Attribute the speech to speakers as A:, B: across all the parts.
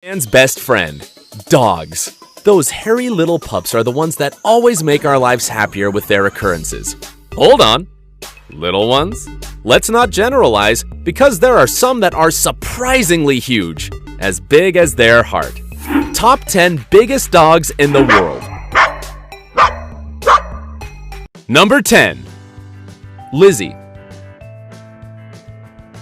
A: Man's best friend, dogs. Those hairy little pups are the ones that always make our lives happier with their occurrences. Hold on, little ones? Let's not generalize, because there are some that are surprisingly huge, as big as their heart. Top 10 biggest dogs in the world. Number 10. Lizzie.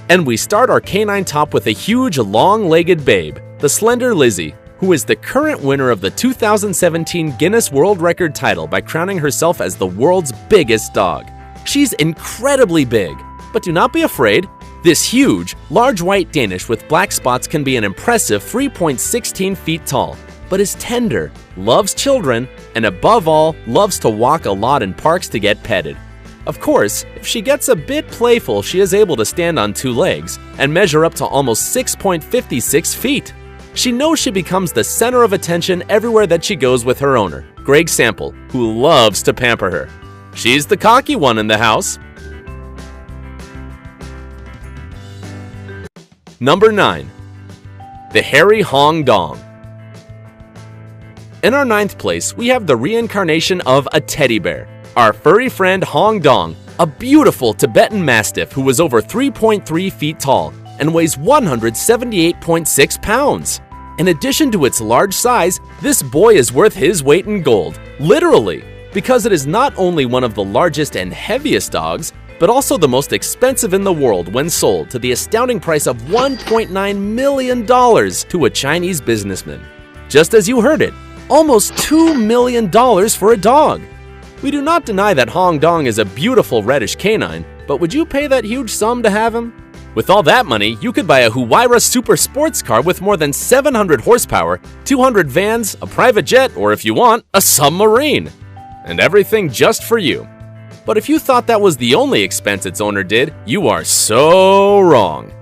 A: And we start our canine top with a huge, long-legged babe, the slender Lizzie, who is the current winner of the 2017 Guinness World Record title by crowning herself as the world's biggest dog. She's incredibly big, but do not be afraid. This huge, large white Danish with black spots can be an impressive 3.16 feet tall, but is tender, loves children, and above all, loves to walk a lot in parks to get petted. Of course, if she gets a bit playful, she is able to stand on 2 legs and measure up to almost 6.56 feet. She knows she becomes the center of attention everywhere that she goes with her owner, Greg Sample, who loves to pamper her. She's the cocky one in the house. Number 9. The hairy Hong Dong. In our 9th place, we have the reincarnation of a teddy bear, our furry friend Hong Dong, a beautiful Tibetan Mastiff who was over 3.3 feet tall and weighs 178.6 pounds. In addition to its large size, this boy is worth his weight in gold, literally, because it is not only one of the largest and heaviest dogs, but also the most expensive in the world when sold to the astounding price of $1.9 million to a Chinese businessman. Just as you heard it, almost $2 million for a dog. We do not deny that Hong Dong is a beautiful reddish canine, but would you pay that huge sum to have him? With all that money, you could buy a Huayra super sports car with more than 700 horsepower, 200 vans, a private jet, or if you want, a submarine. And everything just for you. But if you thought that was the only expense its owner did, you are so wrong.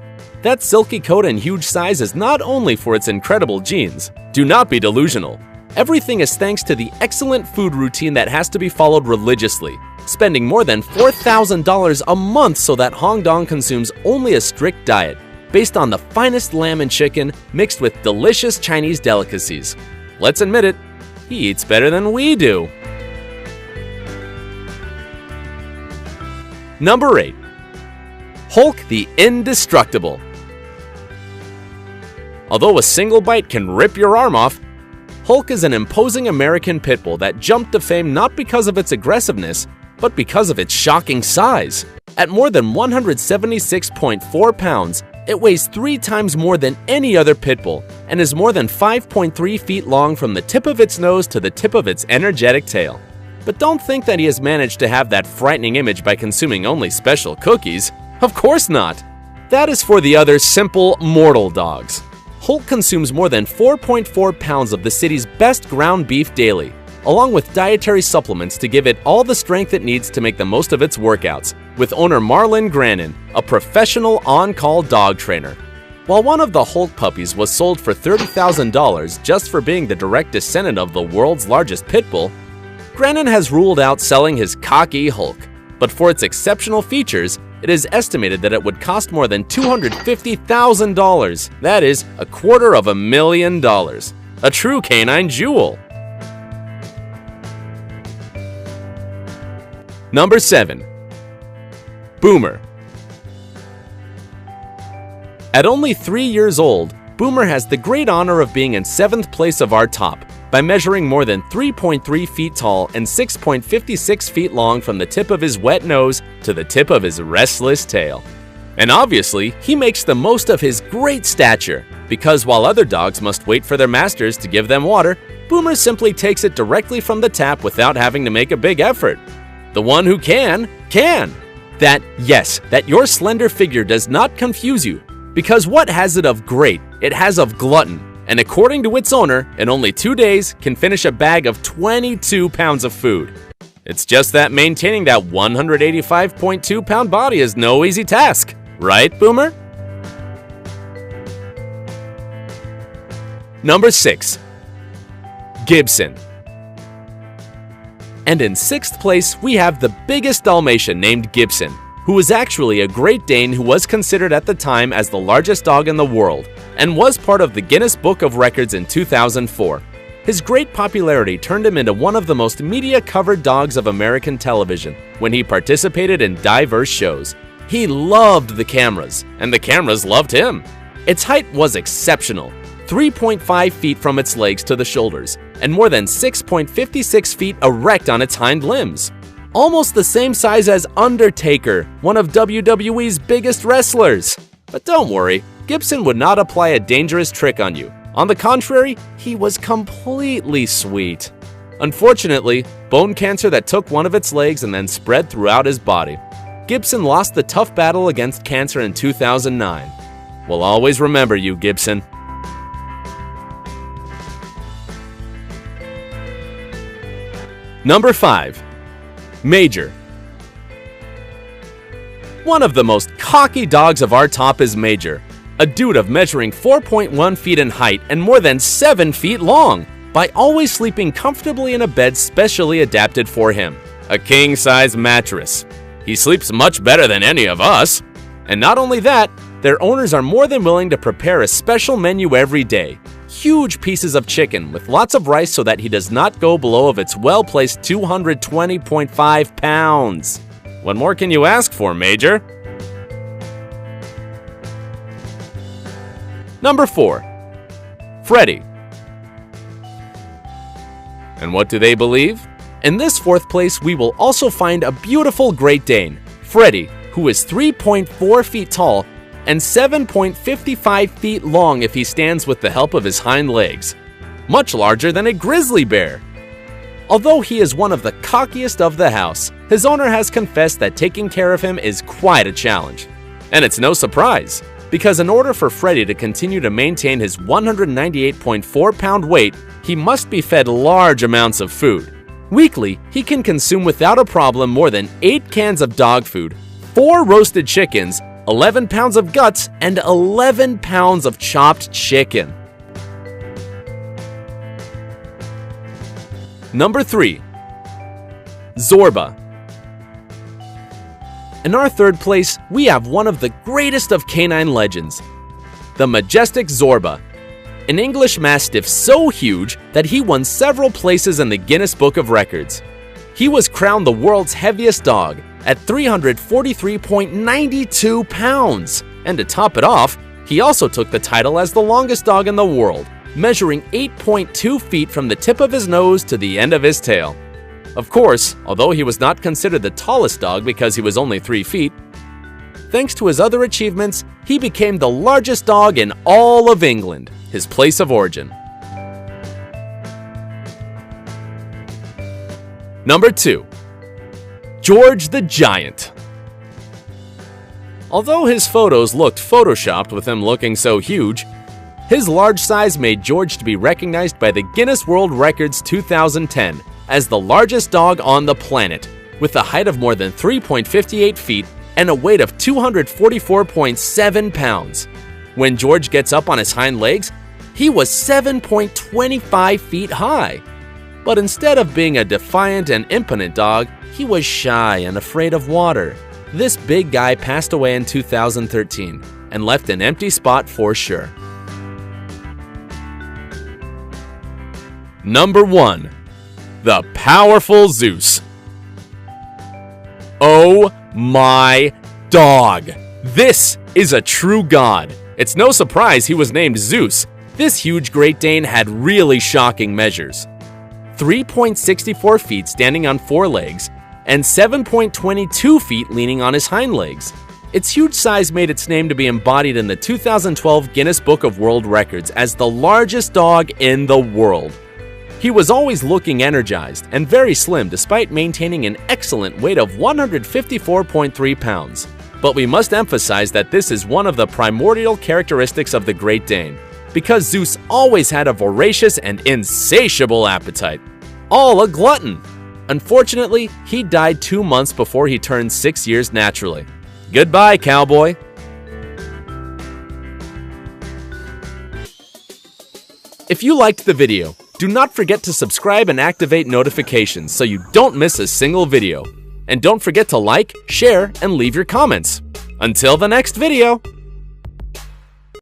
A: That silky coat and huge size is not only for its incredible genes. Do not be delusional. Everything is thanks to the excellent food routine that has to be followed religiously, spending more than $4,000 a month so that Hong Dong consumes only a strict diet, based on the finest lamb and chicken mixed with delicious Chinese delicacies. Let's admit it, he eats better than we do. Number 8. Hulk the Indestructible. Although a single bite can rip your arm off, Hulk is an imposing American pit bull that jumped to fame not because of its aggressiveness, but because of its shocking size. At more than 176.4 pounds, it weighs 3 times more than any other pit bull and is more than 5.3 feet long from the tip of its nose to the tip of its energetic tail. But don't think that he has managed to have that frightening image by consuming only special cookies. Of course not. That is for the other simple, mortal dogs. Hulk consumes more than 4.4 pounds of the city's best ground beef daily, along with dietary supplements to give it all the strength it needs to make the most of its workouts, with owner Marlon Grannon, a professional on-call dog trainer. While one of the Hulk puppies was sold for $30,000 just for being the direct descendant of the world's largest pit bull, Grannon has ruled out selling his cocky Hulk, but for its exceptional features, it is estimated that it would cost more than $250,000. That is, $250,000. A true canine jewel. Number 7. Boomer. At only 3 years old, Boomer has the great honor of being in 7th place of our top by measuring more than 3.3 feet tall and 6.56 feet long from the tip of his wet nose to the tip of his restless tail. And obviously, he makes the most of his great stature, because while other dogs must wait for their masters to give them water, Boomer simply takes it directly from the tap without having to make a big effort. The one who can. That your slender figure does not confuse you, because what has it of great? It has of glutton. And according to its owner, in only 2 days can finish a bag of 22 pounds of food. It's just that maintaining that 185.2 pound body is no easy task, right, Boomer? Number 6. Gibson. And in 6th place, we have the biggest Dalmatian named Gibson, who is actually a Great Dane who was considered at the time as the largest dog in the world, and was part of the Guinness Book of Records in 2004. His great popularity turned him into one of the most media-covered dogs of American television when he participated in diverse shows. He loved the cameras, and the cameras loved him. Its height was exceptional, 3.5 feet from its legs to the shoulders, and more than 6.56 feet erect on its hind limbs. Almost the same size as Undertaker, one of WWE's biggest wrestlers. But don't worry, Gibson would not apply a dangerous trick on you. On the contrary, he was completely sweet. Unfortunately, bone cancer that took one of its legs and then spread throughout his body. Gibson lost the tough battle against cancer in 2009. We'll always remember you, Gibson. Number 5. Major. One of the most cocky dogs of our top is Major, a dude of measuring 4.1 feet in height and more than 7 feet long, by always sleeping comfortably in a bed specially adapted for him, a king-size mattress. He sleeps much better than any of us. And not only that, their owners are more than willing to prepare a special menu every day. Huge pieces of chicken with lots of rice so that he does not go below of its well-placed 220.5 pounds. What more can you ask for, Major? Number 4. Freddy. And what do they believe? In this 4th place, we will also find a beautiful Great Dane, Freddy, who is 3.4 feet tall and 7.55 feet long if he stands with the help of his hind legs. Much larger than a grizzly bear. Although he is one of the cockiest of the house, his owner has confessed that taking care of him is quite a challenge. And it's no surprise, because in order for Freddy to continue to maintain his 198.4-pound weight, he must be fed large amounts of food. Weekly, he can consume without a problem more than 8 cans of dog food, 4 roasted chickens, 11 pounds of guts, and 11 pounds of chopped chicken. Number 3. Zorba. In our 3rd place, we have one of the greatest of canine legends, the majestic Zorba, an English Mastiff so huge that he won several places in the Guinness Book of Records. He was crowned the world's heaviest dog at 343.92 pounds, and to top it off, he also took the title as the longest dog in the world, measuring 8.2 feet from the tip of his nose to the end of his tail. Of course, although he was not considered the tallest dog because he was only 3 feet, thanks to his other achievements, he became the largest dog in all of England, his place of origin. Number 2. George the Giant. Although his photos looked photoshopped with him looking so huge, his large size made George to be recognized by the Guinness World Records 2010 as the largest dog on the planet, with a height of more than 3.58 feet and a weight of 244.7 pounds. When George gets up on his hind legs, he was 7.25 feet high. But instead of being a defiant and impotent dog, he was shy and afraid of water. This big guy passed away in 2013 and left an empty spot for sure. Number 1. The powerful Zeus. Oh my dog! This is a true god. It's no surprise he was named Zeus. This huge Great Dane had really shocking measures. 3.64 feet standing on 4 legs, and 7.22 feet leaning on his hind legs. Its huge size made its name to be embodied in the 2012 Guinness Book of World Records as the largest dog in the world. He was always looking energized and very slim despite maintaining an excellent weight of 154.3 pounds. But we must emphasize that this is one of the primordial characteristics of the Great Dane, because Zeus always had a voracious and insatiable appetite. All a glutton. Unfortunately, he died 2 months before he turned 6 years naturally. Goodbye, cowboy. If you liked the video, do not forget to subscribe and activate notifications so you don't miss a single video. And don't forget to like, share, and leave your comments. Until the next video!